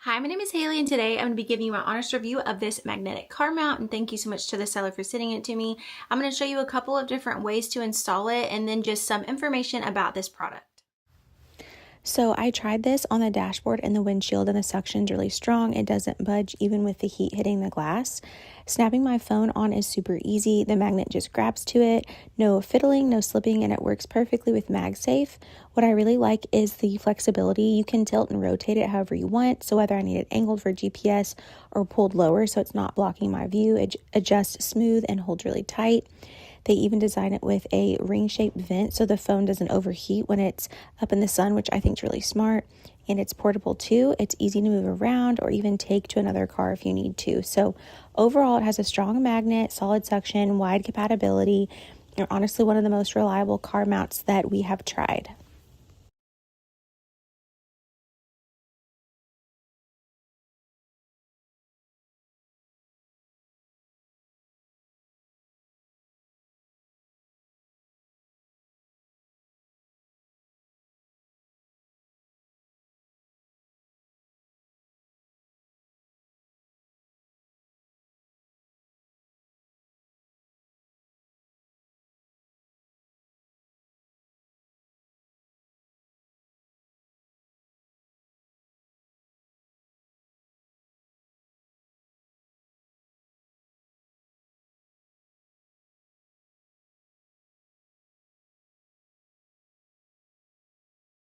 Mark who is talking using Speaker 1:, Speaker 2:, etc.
Speaker 1: Hi, my name is Haley, and today I'm going to be giving you my honest review of this magnetic car mount, and thank you so much to the seller for sending it to me. I'm going to show you a couple of different ways to install it and then just some information about this product.
Speaker 2: So I tried this on the dashboard and the windshield, and the suction's really strong. It doesn't budge even with the heat hitting the glass. Snapping my phone on is super easy. The magnet just grabs to it. No fiddling, no slipping, and it works perfectly with MagSafe. What I really like is the flexibility. You can tilt and rotate it however you want. So whether I need it angled for GPS or pulled lower so it's not blocking my view, it adjusts smooth and holds really tight. They even design it with a ring-shaped vent so the phone doesn't overheat when it's up in the sun, which I think is really smart. And it's portable too. It's easy to move around or even take to another car if you need to. So overall, it has a strong magnet, solid suction, wide compatibility, and honestly one of the most reliable car mounts that we have tried.